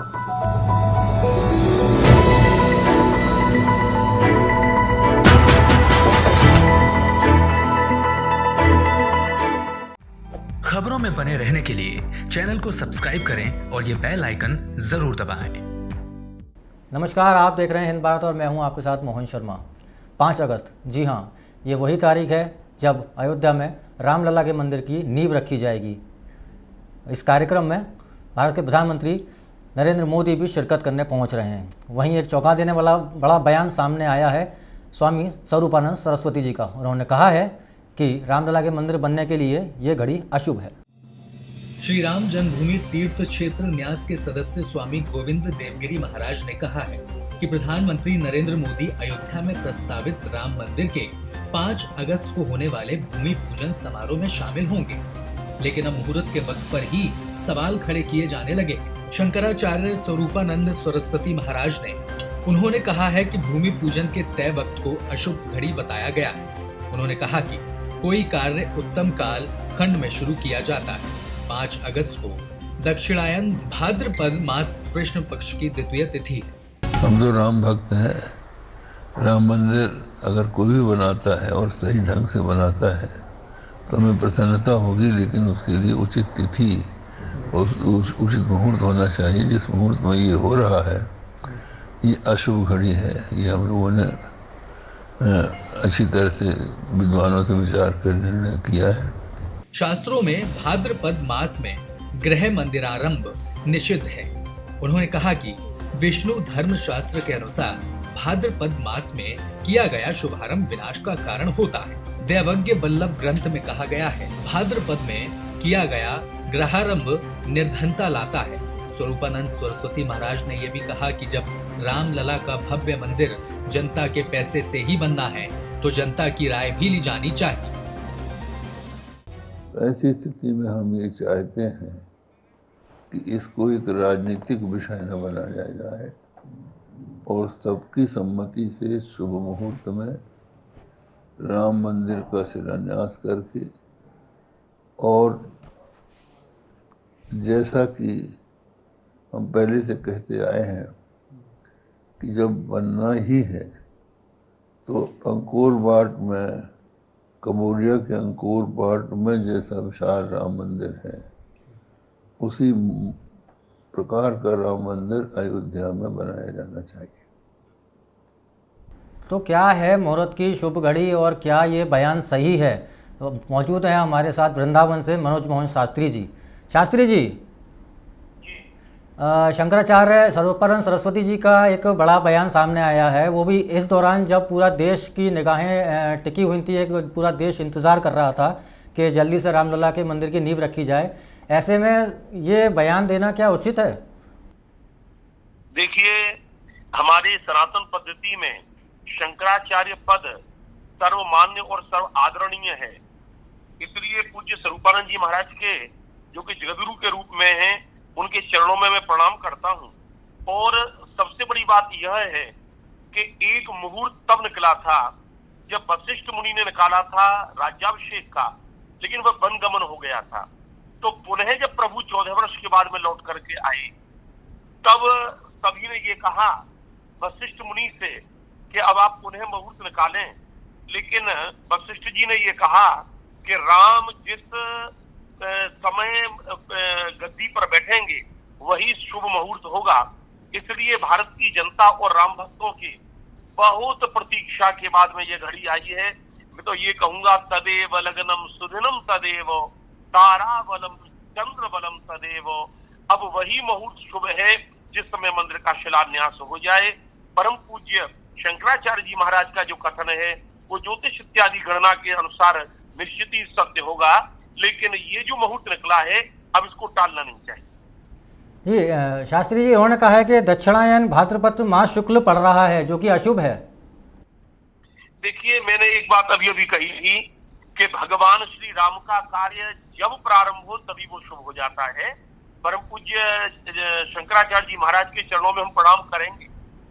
खबरों में बने रहने के लिए चैनल को सब्सक्राइब करें और ये बेल आइकन जरूर दबाएं। नमस्कार, आप देख रहे हैं हिंद भारत और मैं हूं आपके साथ मोहन शर्मा। 5 अगस्त, जी हां, ये वही तारीख है जब अयोध्या में रामलला के मंदिर की नींव रखी जाएगी। इस कार्यक्रम में भारत के प्रधानमंत्री नरेंद्र मोदी भी शिरकत करने पहुंच रहे हैं। वहीं एक चौंका देने वाला बड़ा बयान सामने आया है स्वामी स्वरूपानंद सरस्वती जी का। उन्होंने कहा है कि रामलला के मंदिर बनने के लिए ये घड़ी अशुभ है। श्री राम जन्मभूमि तीर्थ क्षेत्र न्यास के सदस्य स्वामी गोविंद देवगिरी महाराज ने कहा है कि प्रधानमंत्री नरेंद्र मोदी अयोध्या में प्रस्तावित राम मंदिर के 5 अगस्त को होने वाले भूमि पूजन समारोह में शामिल होंगे, लेकिन अब मुहूर्त के वक्त पर ही सवाल खड़े किए जाने लगे। शंकराचार्य स्वरूपानंद सरस्वती महाराज ने उन्होंने कहा है कि भूमि पूजन के तय वक्त को अशुभ घड़ी बताया गया है। उन्होंने कहा कि कोई कार्य उत्तम काल खंड में शुरू किया जाता है। 5 अगस्त को दक्षिणायन भाद्रपद मास कृष्ण पक्ष की द्वितीय तिथि है। हम तो राम भक्त हैं। राम मंदिर अगर कोई भी बनाता है और सही ढंग से बनाता है तो हमें प्रसन्नता होगी, लेकिन उसके लिए उचित तिथि और उचित मुहूर्त होना चाहिए। जिस मुहूर्त में ये हो रहा है ये अशुभ घड़ी है। ये हम लोगों ने अच्छी तरह से विद्वानों से विचार कर निर्णय किया है। शास्त्रों में भाद्रपद मास में गृह मंदिरारंभ निषिद्ध है। उन्होंने कहा कि विष्णु धर्म शास्त्र के अनुसार भाद्रपद मास में किया गया शुभारंभ विनाश का कारण होता है। दैवज्ञ बल्लभ ग्रंथ में कहा गया है भाद्रपद में किया गया ग्रहारंभ निर्धनता लाता है। स्वरूपानंद सरस्वती महाराज ने यह भी कहा कि जब रामलला का भव्य मंदिर जनता के पैसे से ही बनना है तो जनता की राय भी ली जानी चाहिए। ऐसी स्थिति में हम ये चाहते हैं कि इसको एक राजनीतिक विषय न बनाया जाए और सबकी सम्मति से शुभ मुहूर्त में राम मंदिर का शिलान्यास करके, और जैसा कि हम पहले से कहते आए हैं कि जब बनना ही है तो अंकोर वाट में, कम्बोडिया के अंकोर वाट में जैसा विशाल राम मंदिर है उसी प्रकार का राम मंदिर अयोध्या में बनाया जाना चाहिए। तो क्या है मुहूर्त की शुभ घड़ी और क्या ये बयान सही है? तो मौजूद है हमारे साथ वृंदावन से मनोज मोहन शास्त्री जी। शास्त्री जी, शंकराचार्य स्वरूपानंद सरस्वती जी का एक बड़ा बयान सामने आया है, वो भी इस दौरान जब पूरा देश की निगाहें टिकी हुई थी, एक पूरा देश इंतज़ार कर रहा था कि जल्दी से रामलला के मंदिर की नींव रखी जाए। ऐसे में ये बयान देना क्या उचित है? देखिए, हमारी सनातन पद्धति में शंकराचार्य पद सर्वमान्य और सर्व आदरणीय है। इसलिए पूज्य स्वरूपानंद जी महाराज के, जो कि जगद्गुरु के रूप में हैं, उनके चरणों में मैं प्रणाम करता हूं। और सबसे बड़ी बात यह है कि एक मुहूर्त तब निकला था जब वशिष्ठ मुनि ने निकाला था राज्याभिषेक का, लेकिन वह वनगमन हो गया था। तो पुनः जब प्रभु 14 वर्ष के बाद में लौट करके आए, तब सभी ने ये कहा वशिष्ठ मुनि से कि अब आप पुनः मुहूर्त निकालें। लेकिन वशिष्ठ जी ने ये कहा कि राम जिस समय गद्दी पर बैठेंगे वही शुभ मुहूर्त होगा। इसलिए भारत की जनता और राम भक्तों की बहुत प्रतीक्षा के बाद में यह घड़ी आई है। मैं तो ये कहूंगा, तदेव लग्नम सुदिनम तदेव ताराबलम चंद्रबलम तदेव। अब वही मुहूर्त शुभ है जिस समय मंदिर का शिलान्यास हो जाए। परम पूज्य शंकराचार्य जी महाराज का जो कथन है वो ज्योतिष इत्यादि गणना के अनुसार निश्चित ही सत्य होगा, लेकिन ये जो मुहूर्त निकला है अब इसको टालना नहीं चाहिए। जी शास्त्री जी, उन्होंने कहा है कि दक्षिणायन भाद्रपद मास शुक्ल पड़ रहा है जो कि अशुभ है। देखिए, मैंने एक बात अभी कही थी कि भगवान श्री राम का कार्य जब प्रारंभ हो तभी वो शुभ हो जाता है। परम पूज्य शंकराचार्य जी महाराज के चरणों में हम प्रणाम करेंगे,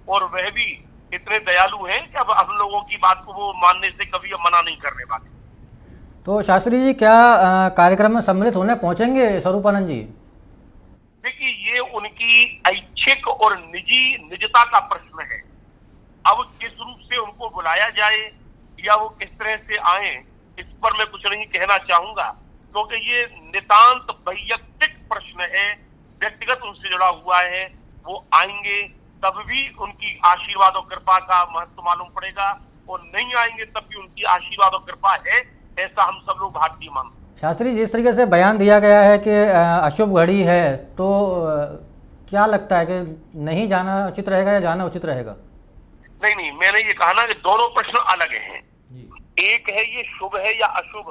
और वह भी इतने दयालु हैं कि अब हम लोगों की बात को वो मानने से कभी मना नहीं करने वाले। तो शास्त्री जी, क्या कार्यक्रम में सम्मिलित होने पहुंचेंगे स्वरूपानंद जी? देखिए, ये उनकी शैक्षिक और निजता का प्रश्न है। अब किस रूप से उनको बुलाया जाए या वो किस तरह से आए, इस पर मैं कुछ नहीं कहना चाहूंगा, क्योंकि ये नितांत वैयक्तिक प्रश्न है, व्यक्तिगत उनसे जुड़ा हुआ है। वो आएंगे तब भी उनकी आशीर्वाद और कृपा का महत्व मालूम पड़ेगा, और नहीं आएंगे तब भी उनकी आशीर्वाद और कृपा है, ऐसा हम सब लोग भारतीय मानते हैं। शास्त्री, जिस तरीके से बयान दिया गया है कि अशुभ घड़ी है, तो क्या लगता है कि नहीं जाना उचित रहेगा या जाना उचित रहेगा? नहीं, मैंने ये कहा ना कि दोनों प्रश्न अलग हैं। एक है ये शुभ है या अशुभ,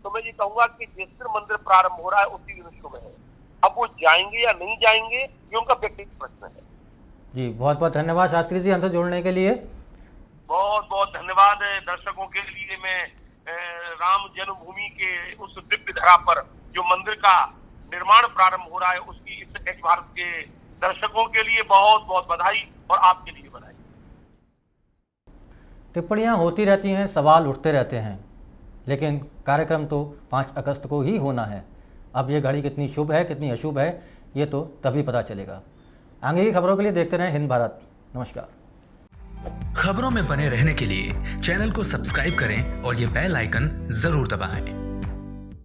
तो मैं ये कहूंगा कि जिस दिन मंदिर प्रारंभ हो रहा है उसी दिन शुभ है। अब वो जाएंगे या नहीं जाएंगे ये उनका व्यक्तिगत प्रश्न है। जी, बहुत बहुत धन्यवाद शास्त्री जी हमसे जुड़ने के लिए। बहुत बहुत धन्यवाद दर्शकों के लिए। मैं राम जन्मभूमि के उस दिव्य धरा पर जो मंदिर का निर्माण प्रारंभ हो रहा है उसकी इस एक भारत के दर्शकों के लिए बहुत बहुत बधाई और आपके लिए बधाई। टिप्पणियां होती रहती हैं, सवाल उठते रहते हैं, लेकिन कार्यक्रम तो 5 अगस्त को ही होना है। अब ये घड़ी कितनी शुभ है कितनी अशुभ है ये तो तभी पता चलेगा। आगे की खबरों के लिए देखते रहें हिंद भारत। नमस्कार। खबरों में बने रहने के लिए चैनल को सब्सक्राइब करें और ये बेल आइकन जरूर दबाएं।